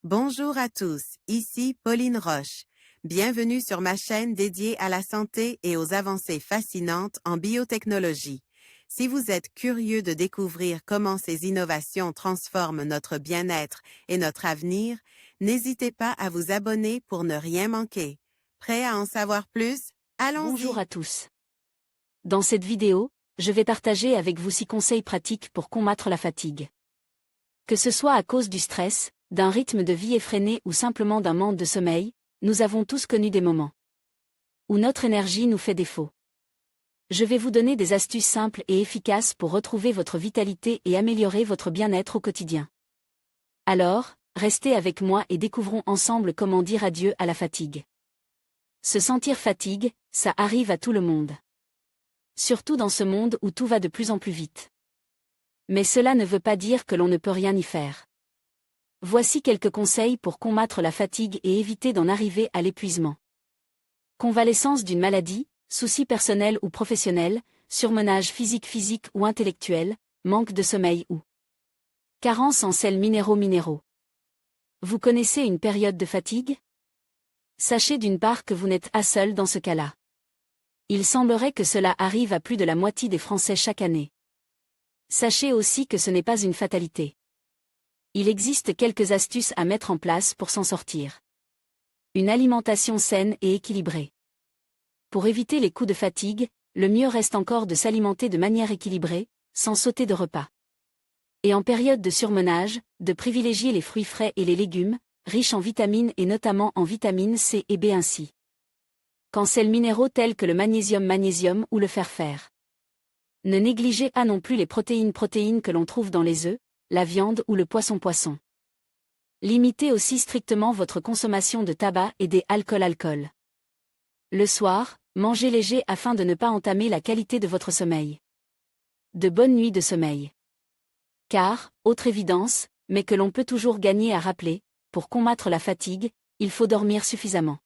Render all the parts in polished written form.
Bonjour à tous, ici Pauline Roche. Bienvenue sur ma chaîne dédiée à la santé et aux avancées fascinantes en biotechnologie. Si vous êtes curieux de découvrir comment ces innovations transforment notre bien-être et notre avenir, n'hésitez pas à vous abonner pour ne rien manquer. Prêt à en savoir plus? Bonjour Allons-y! à tous. Dans cette vidéo, je vais partager avec vous 6 conseils pratiques pour combattre la fatigue. Que ce soit à cause du stress, d'un rythme de vie effréné ou simplement d'un manque de sommeil, nous avons tous connu des moments où notre énergie nous fait défaut. Je vais vous donner des astuces simples et efficaces pour retrouver votre vitalité et améliorer votre bien-être au quotidien. Alors, restez avec moi et découvrons ensemble comment dire adieu à la fatigue. Se sentir fatigue, ça arrive à tout le monde. Surtout dans ce monde où tout va de plus en plus vite. Mais cela ne veut pas dire que l'on ne peut rien y faire. Voici quelques conseils pour combattre la fatigue et éviter d'en arriver à l'épuisement. Convalescence d'une maladie, soucis personnels ou professionnels, surmenage physique ou intellectuel, manque de sommeil ou carence en sels minéraux. Vous connaissez une période de fatigue? Sachez d'une part que vous n'êtes pas seul dans ce cas-là. Il semblerait que cela arrive à plus de la moitié des Français chaque année. Sachez aussi que ce n'est pas une fatalité. Il existe quelques astuces à mettre en place pour s'en sortir. Une alimentation saine et équilibrée. Pour éviter les coups de fatigue, le mieux reste encore de s'alimenter de manière équilibrée, sans sauter de repas. Et en période de surmenage, de privilégier les fruits frais et les légumes, riches en vitamines et notamment en vitamines C et B ainsi qu'en sels minéraux tels que le magnésium ou le fer. Ne négligez pas non plus les protéines que l'on trouve dans les œufs, la viande ou le poisson. Limitez aussi strictement votre consommation de tabac et des alcool. Le soir, mangez léger afin de ne pas entamer la qualité de votre sommeil. De bonnes nuits de sommeil. Car, autre évidence, mais que l'on peut toujours gagner à rappeler, pour combattre la fatigue, il faut dormir suffisamment.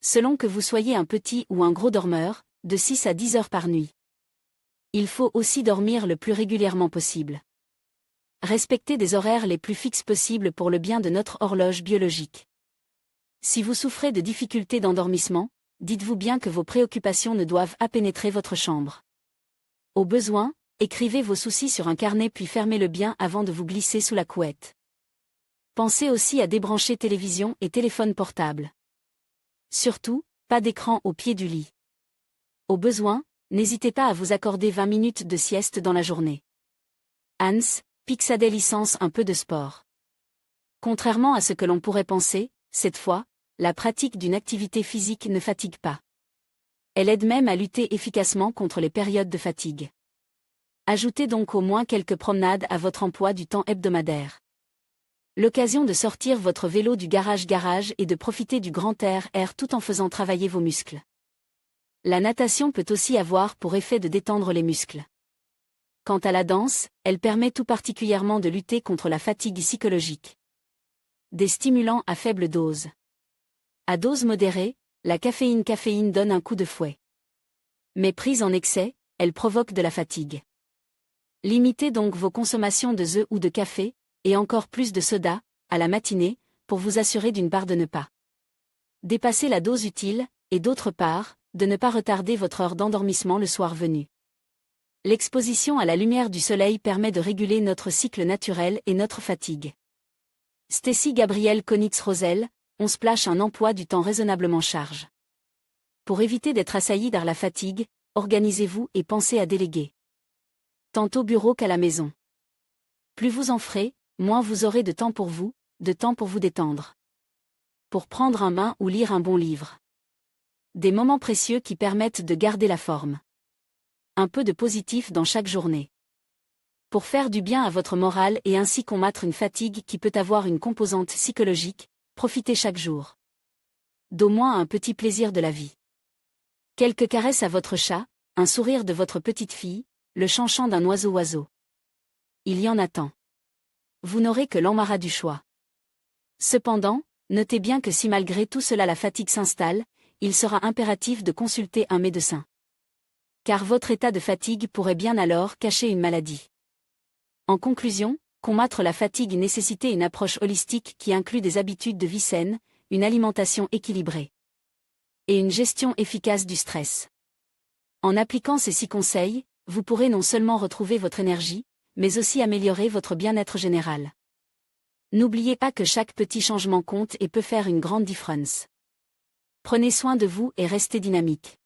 Selon que vous soyez un petit ou un gros dormeur, de 6 à 10 heures par nuit. Il faut aussi dormir le plus régulièrement possible. Respectez des horaires les plus fixes possibles pour le bien de notre horloge biologique. Si vous souffrez de difficultés d'endormissement, dites-vous bien que vos préoccupations ne doivent pas pénétrer votre chambre. Au besoin, écrivez vos soucis sur un carnet puis fermez-le bien avant de vous glisser sous la couette. Pensez aussi à débrancher télévision et téléphone portable. Surtout, pas d'écran au pied du lit. Au besoin, n'hésitez pas à vous accorder 20 minutes de sieste dans la journée. Hans, Pixade licence un peu de sport. Contrairement à ce que l'on pourrait penser, cette fois, la pratique d'une activité physique ne fatigue pas. Elle aide même à lutter efficacement contre les périodes de fatigue. Ajoutez donc au moins quelques promenades à votre emploi du temps hebdomadaire. L'occasion de sortir votre vélo du garage et de profiter du grand air tout en faisant travailler vos muscles. La natation peut aussi avoir pour effet de détendre les muscles. Quant à la danse, elle permet tout particulièrement de lutter contre la fatigue psychologique. Des stimulants à faible dose. À dose modérée, la caféine donne un coup de fouet. Mais prise en excès, elle provoque de la fatigue. Limitez donc vos consommations de œufs ou de café, et encore plus de soda, à la matinée, pour vous assurer d'une part de ne pas dépasser la dose utile, et d'autre part, de ne pas retarder votre heure d'endormissement le soir venu. L'exposition à la lumière du soleil permet de réguler notre cycle naturel et notre fatigue. Stacy Gabrielle Konitz-Rosel, on splash un emploi du temps raisonnablement charge. Pour éviter d'être assailli par la fatigue, organisez-vous et pensez à déléguer. Tant au bureau qu'à la maison. Plus vous en ferez, moins vous aurez de temps pour vous détendre. Pour prendre un bain ou lire un bon livre. Des moments précieux qui permettent de garder la forme. Un peu de positif dans chaque journée. Pour faire du bien à votre morale et ainsi combattre une fatigue qui peut avoir une composante psychologique, profitez chaque jour d'au moins un petit plaisir de la vie. Quelques caresses à votre chat, un sourire de votre petite fille, le chant d'un oiseau. Il y en a tant. Vous n'aurez que l'embarras du choix. Cependant, notez bien que si malgré tout cela la fatigue s'installe, il sera impératif de consulter un médecin. Car votre état de fatigue pourrait bien alors cacher une maladie. En conclusion, Combattre la fatigue nécessitait une approche holistique qui inclut des habitudes de vie saines, une alimentation équilibrée et une gestion efficace du stress. En appliquant ces 6 conseils, vous pourrez non seulement retrouver votre énergie, mais aussi améliorer votre bien-être général. N'oubliez pas que chaque petit changement compte et peut faire une grande différence. Prenez soin de vous et restez dynamique.